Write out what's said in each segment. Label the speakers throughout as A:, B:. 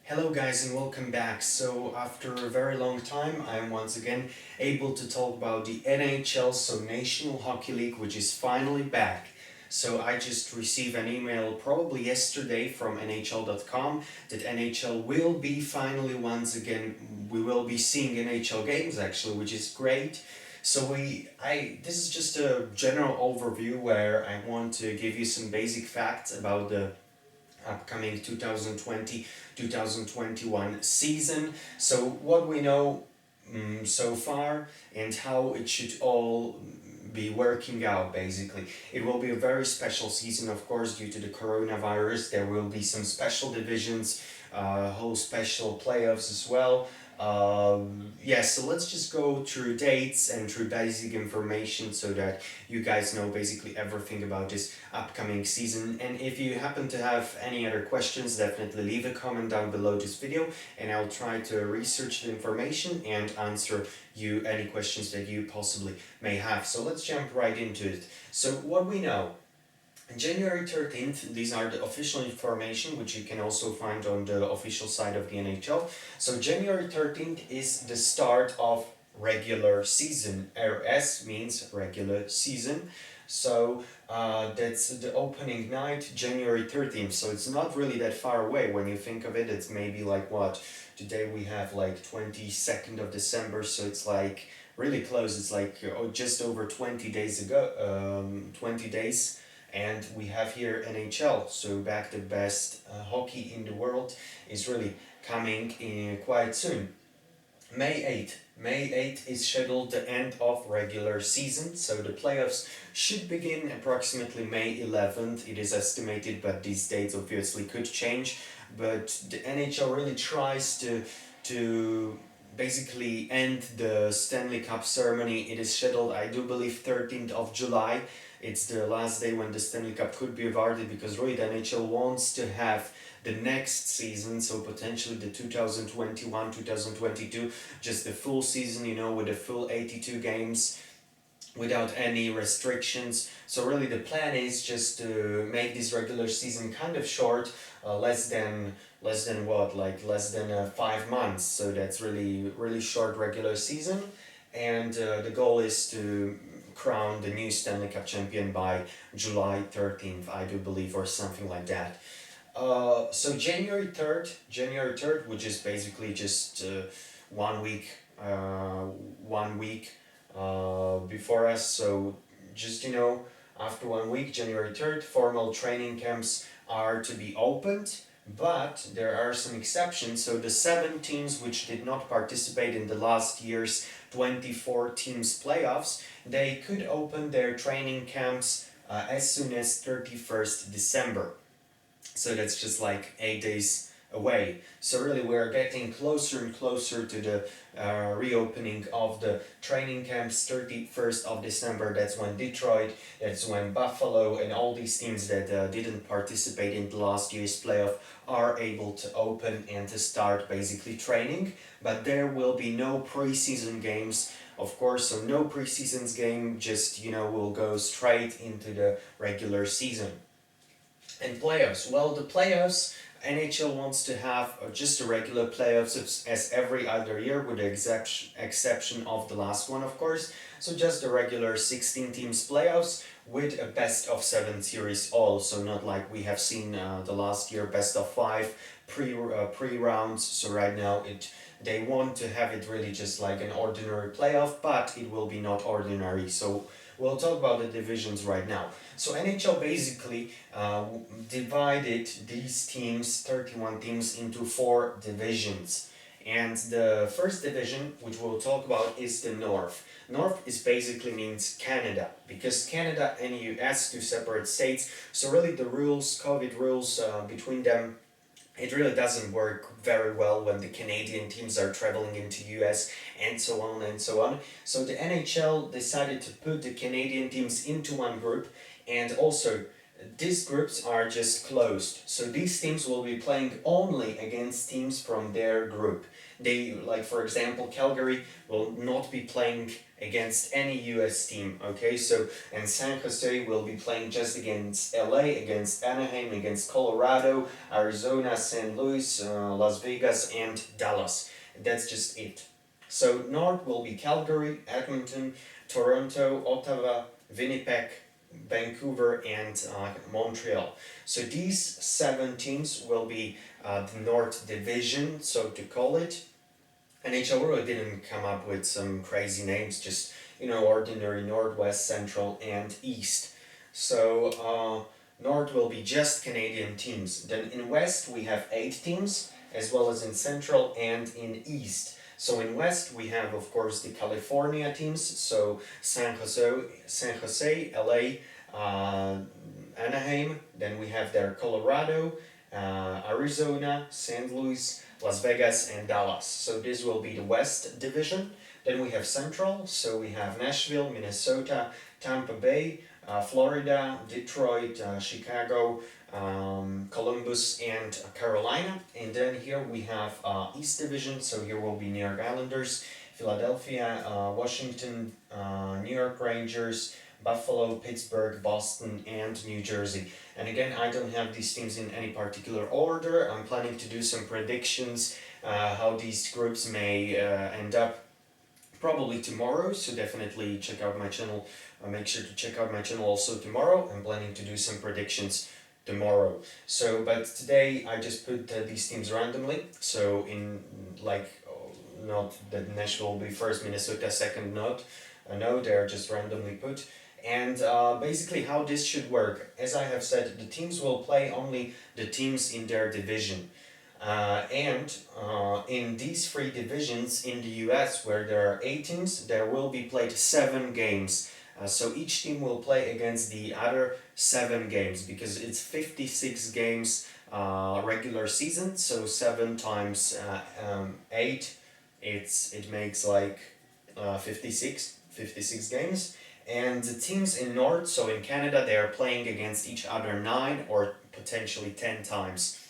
A: Hello guys and welcome back. So after a very long time I'm once again able to talk about the NHL, so National Hockey League, which is finally back. So I just received an email probably yesterday from NHL.com that NHL will be finally once again, we will be seeing NHL games actually, which is great. So this is just a general overview where I want to give you some basic facts about the upcoming 2020-2021 season. So what we know so far and how it should all be working out basically. It will be a very special season, of course, due to the coronavirus. There will be some special divisions, whole special playoffs as well. Yeah, so let's just go through dates and through basic information so that you guys know basically everything about this upcoming season. And if you happen to have any other questions, definitely leave a comment down below this video and I'll try to research the information and answer you any questions that you possibly may have. So let's jump right into it. So what we know. January 13th, these are the official information which you can also find on the official side of the NHL. So January 13th is the start of regular season. RS means regular season. So that's the opening night, January 13th. So it's not really that far away when you think of it. It's maybe like what? Today we have like 22nd of December, so it's like really close. It's like just over 20 days ago, 20 days, and we have here NHL. So back the best hockey in the world is really coming in quite soon. May 8th. May 8th is scheduled the end of regular season, so the playoffs should begin approximately May 11th. It is estimated, but these dates obviously could change. But the NHL really tries to basically end the Stanley Cup ceremony. It is scheduled, I do believe, 13th of July. It's the last day when the Stanley Cup could be awarded because really the NHL wants to have the next season, so potentially the 2021-2022, just the full season, with the full 82 games without any restrictions. So really the plan is just to make this regular season kind of short, less than 5 months. So that's really short regular season, and the goal is to crown the new Stanley Cup champion by July 13th, I do believe, or something like that. So January 3rd, which is basically just 1 week, 1 week before us. So just after 1 week, January 3rd, formal training camps are to be opened. But there are some exceptions. So the 7 teams which did not participate in the last year's 24 teams playoffs, they could open their training camps as soon as 31st December. So that's just like 8 days away. So really we're getting closer and closer to the reopening of the training camps. 31st of December, that's when Detroit, that's when Buffalo and all these teams that didn't participate in the last year's playoff are able to open and to start basically training. But there will be no preseason games, of course, so no preseason game, just we'll go straight into the regular season. And playoffs. Well, the playoffs, NHL wants to have just the regular playoffs as every other year, with the exception of the last one, of course. So just the regular 16 teams playoffs with a best of 7 series all. So not like we have seen the last year, best of 5 pre rounds. So right now they want to have it really just like an ordinary playoff, but it will be not ordinary. So we'll talk about the divisions right now. So NHL basically divided these teams, 31 teams, into 4 divisions. And the first division, which we'll talk about, is the North. North is basically means Canada, because Canada and US, two separate states. So really the rules, COVID rules between them, it really doesn't work very well when the Canadian teams are traveling into US and so on and so on. So the NHL decided to put the Canadian teams into one group and also These groups are just closed, so these teams will be playing only against teams from their group. They, like for example, Calgary will not be playing against any US team, okay? So, and San Jose will be playing just against LA, against Anaheim, against Colorado, Arizona, St. Louis, Las Vegas, and Dallas. That's just it. So, North will be Calgary, Edmonton, Toronto, Ottawa, Winnipeg, Vancouver, and Montreal. So these seven teams will be the North Division, so to call it. NHL really didn't come up with some crazy names, just ordinary Northwest, Central, and East. So North will be just Canadian teams. Then in West we have 8 teams, as well as in Central and in East. So in West we have of course the California teams, so San Jose, LA, Anaheim. Then we have there Colorado, Arizona, St. Louis, Las Vegas, and Dallas. So this will be the West Division. Then we have Central, so we have Nashville, Minnesota, Tampa Bay, Florida, Detroit, Chicago, Columbus, and Carolina. And then here we have East Division, so here will be New York Islanders, Philadelphia, Washington, New York Rangers, Buffalo, Pittsburgh, Boston, and New Jersey. And again, I don't have these teams in any particular order. I'm planning to do some predictions how these groups may end up probably tomorrow, so definitely check out my channel. Make sure to check out my channel also tomorrow. I'm planning to do some predictions tomorrow. So, but today I just put these teams randomly. So in not that Nashville will be first, Minnesota second, not. No, they're just randomly put. And basically how this should work, as I have said, the teams will play only the teams in their division. And in these 3 divisions in the US, where there are 8 teams, there will be played 7 games. So each team will play against the other 7 games, because it's 56 games regular season, so 7 times 8, it makes like 56 games. And the teams in North, so in Canada, they are playing against each other 9 or potentially 10 times.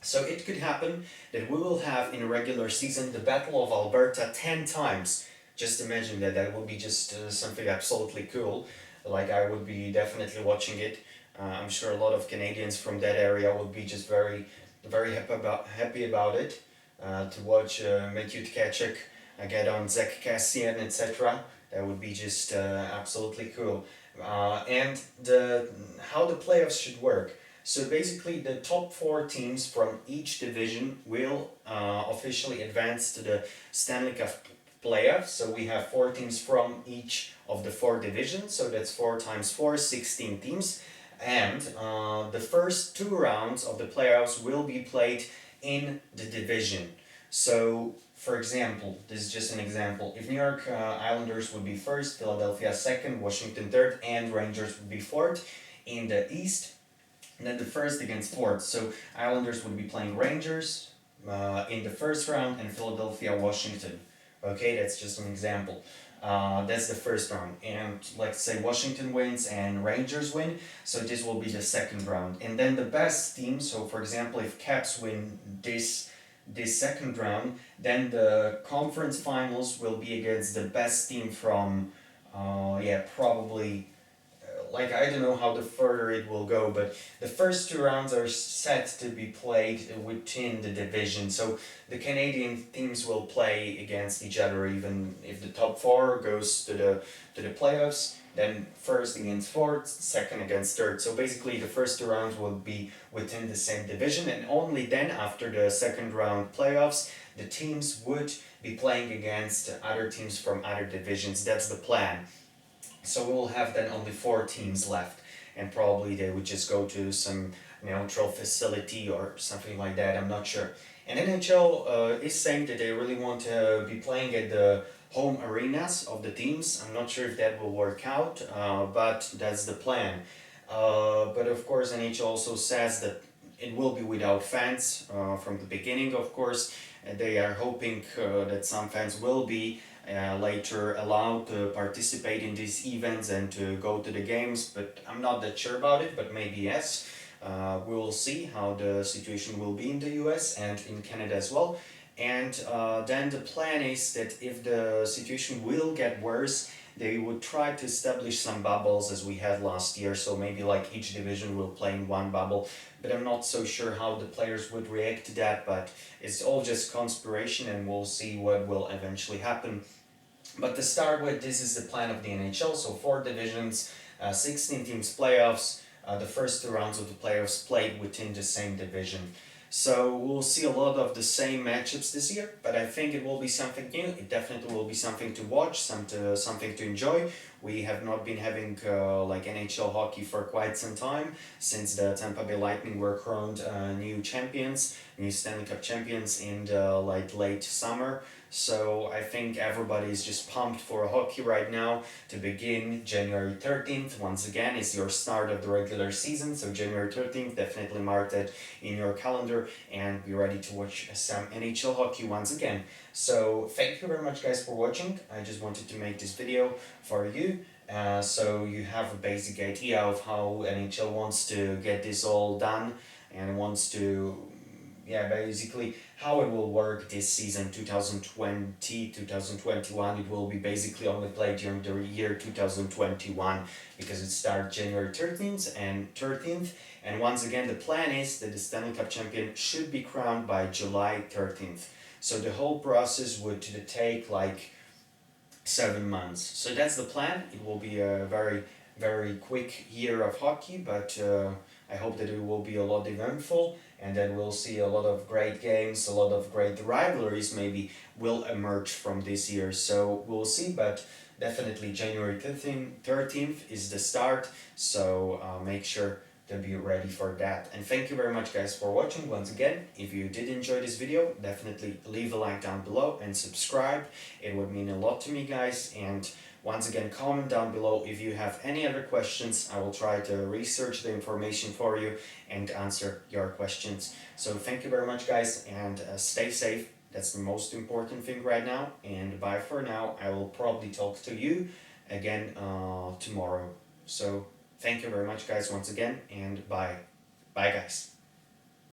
A: So it could happen that we will have in a regular season the Battle of Alberta 10 times. Just imagine that. That would be just something absolutely cool. Like, I would be definitely watching it. I'm sure a lot of Canadians from that area would be just very, very happy about it. To watch Matthew Tkachuk get on Zach Kassian, etc. That would be just absolutely cool. And how the playoffs should work. So basically, the top 4 teams from each division will officially advance to the Stanley Cup playoffs. So we have 4 teams from each of the 4 divisions. So that's 4 times 4, 16 teams. And the first 2 rounds of the playoffs will be played in the division. So, for example, this is just an example. If New York Islanders would be first, Philadelphia second, Washington third, and Rangers would be fourth in the East, and then the first against fourth. So Islanders would be playing Rangers in the first round, and Philadelphia, Washington. Okay, that's just an example. That's the first round, and let's say Washington wins and Rangers win, so this will be the second round. And then the best team, so for example, if Caps win this second round, then the conference finals will be against the best team from probably I don't know how the further it will go, but the first 2 rounds are set to be played within the division. So the Canadian teams will play against each other, even if the top 4 goes to the playoffs. Then first against fourth, second against third. So basically, the first 2 rounds will be within the same division, and only then, after the second round playoffs, the teams would be playing against other teams from other divisions. That's the plan. So we will have then only 4 teams left, and probably they would just go to some neutral facility or something like that. I'm not sure. And NHL is saying that they really want to be playing at the home arenas of the teams. I'm not sure if that will work out, but that's the plan. But of course, NHL also says that it will be without fans from the beginning, of course. They are hoping that some fans will be later allowed to participate in these events and to go to the games, but I'm not that sure about it, but maybe yes. We will see how the situation will be in the US and in Canada as well. And then the plan is that if the situation will get worse, they would try to establish some bubbles as we had last year. So maybe like each division will play in one bubble, but I'm not so sure how the players would react to that. But it's all just conspiration, and we'll see what will eventually happen. But to start with, this is the plan of the NHL. So 4 divisions, 16 teams playoffs. The first 2 rounds of the playoffs played within the same division. So we'll see a lot of the same matchups this year, but I think it will be something new. It definitely will be something to watch, something to enjoy. We have not been having like NHL hockey for quite some time since the Tampa Bay Lightning were crowned new champions, new Stanley Cup champions in the like late summer. So I think everybody is just pumped for hockey right now to begin January 13th. Once again, is your start of the regular season. So January 13th, definitely mark that in your calendar and be ready to watch some NHL hockey once again. So thank you very much guys for watching. I just wanted to make this video for you. So you have a basic idea of how NHL wants to get this all done and wants to basically how it will work this season 2020-2021. It will be basically only played during the year 2021 because it starts January 13th and once again the plan is that the Stanley Cup champion should be crowned by July 13th. So the whole process would take like 7 months. So that's the plan. It will be a very, very quick year of hockey, but I hope that it will be a lot eventful and that we'll see a lot of great games, a lot of great rivalries maybe will emerge from this year. So we'll see, but definitely January 13th is the start, so make sure to be ready for that. And thank you very much guys for watching once again. If you did enjoy this video, definitely leave a like down below and subscribe. It would mean a lot to me guys. And once again, comment down below if you have any other questions. I will try to research the information for you and answer your questions. So thank you very much guys, and stay safe. That's the most important thing right now. And bye for now. I will probably talk to you again tomorrow. So thank you very much guys once again, and bye. Bye guys.